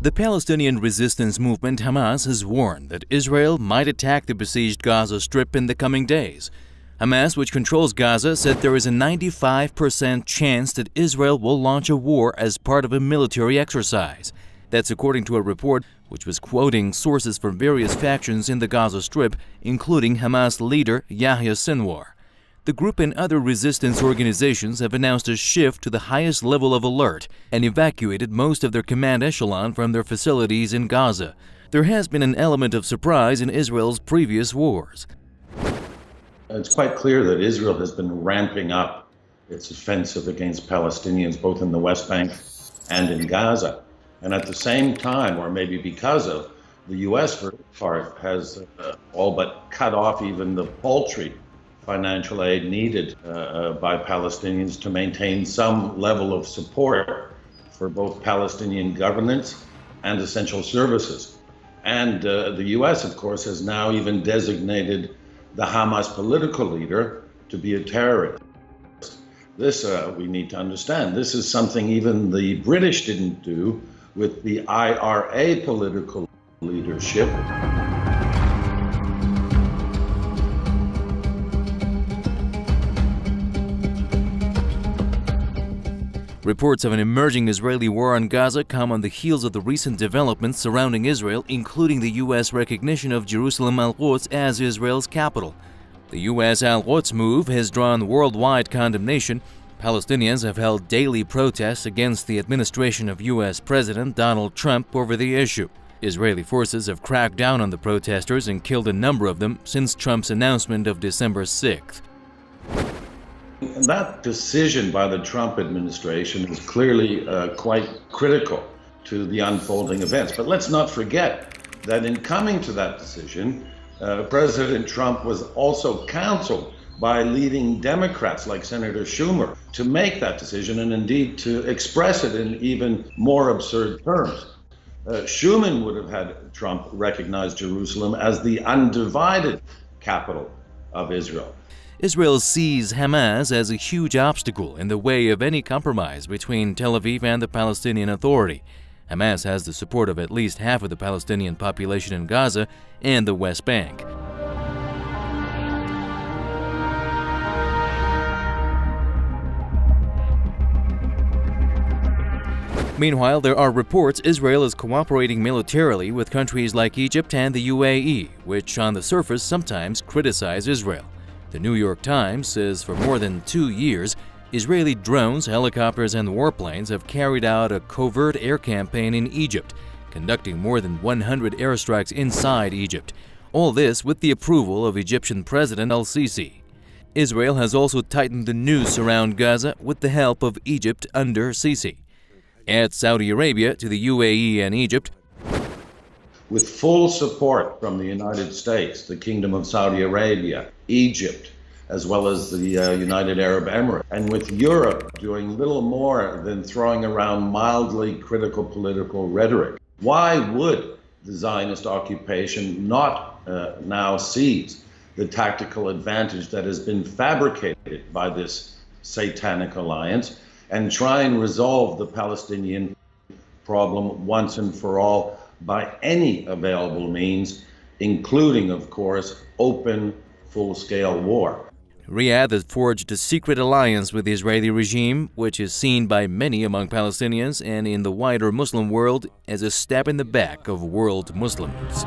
The Palestinian resistance movement Hamas has warned that Israel might attack the besieged Gaza Strip in the coming days. Hamas, which controls Gaza, said there is a 95% chance that Israel will launch a war as part of a military exercise. That's according to a report which was quoting sources from various factions in the Gaza Strip, including Hamas leader Yahya Sinwar. The group and other resistance organizations have announced a shift to the highest level of alert and evacuated most of their command echelon from their facilities in Gaza. There has been an element of surprise in Israel's previous wars. It's quite clear that Israel has been ramping up its offensive against Palestinians, both in the West Bank and in Gaza. And at the same time, or maybe because of, the U.S. part has all but cut off even the paltry financial aid needed by Palestinians to maintain some level of support for both Palestinian governance and essential services. And the U.S., of course, has now even designated the Hamas political leader to be a terrorist. This, we need to understand, this is something even the British didn't do with the IRA political leadership. Reports of an emerging Israeli war on Gaza come on the heels of the recent developments surrounding Israel, including the U.S. recognition of Jerusalem Al-Quds as Israel's capital. The U.S. Al-Quds move has drawn worldwide condemnation. Palestinians have held daily protests against the administration of U.S. President Donald Trump over the issue. Israeli forces have cracked down on the protesters and killed a number of them since Trump's announcement of December 6th. And that decision by the Trump administration is clearly quite critical to the unfolding events. But let's not forget that in coming to that decision, President Trump was also counseled by leading Democrats like Senator Schumer to make that decision and indeed to express it in even more absurd terms. Schumer would have had Trump recognize Jerusalem as the undivided capital of Israel. Israel sees Hamas as a huge obstacle in the way of any compromise between Tel Aviv and the Palestinian Authority. Hamas has the support of at least half of the Palestinian population in Gaza and the West Bank. Meanwhile, there are reports Israel is cooperating militarily with countries like Egypt and the UAE, which on the surface sometimes criticize Israel. The New York Times says for more than 2 years, Israeli drones, helicopters, and warplanes have carried out a covert air campaign in Egypt, conducting more than 100 airstrikes inside Egypt. All this with the approval of Egyptian President al-Sisi. Israel has also tightened the noose around Gaza with the help of Egypt under Sisi. Add Saudi Arabia to the UAE and Egypt. With full support from the United States, the Kingdom of Saudi Arabia, Egypt, as well as the United Arab Emirates, and with Europe doing little more than throwing around mildly critical political rhetoric. Why would the Zionist occupation not now seize the tactical advantage that has been fabricated by this satanic alliance and try and resolve the Palestinian problem once and for all by any available means, including, of course, open, full-scale war? Riyadh has forged a secret alliance with the Israeli regime, which is seen by many among Palestinians and in the wider Muslim world as a stab in the back of world Muslims.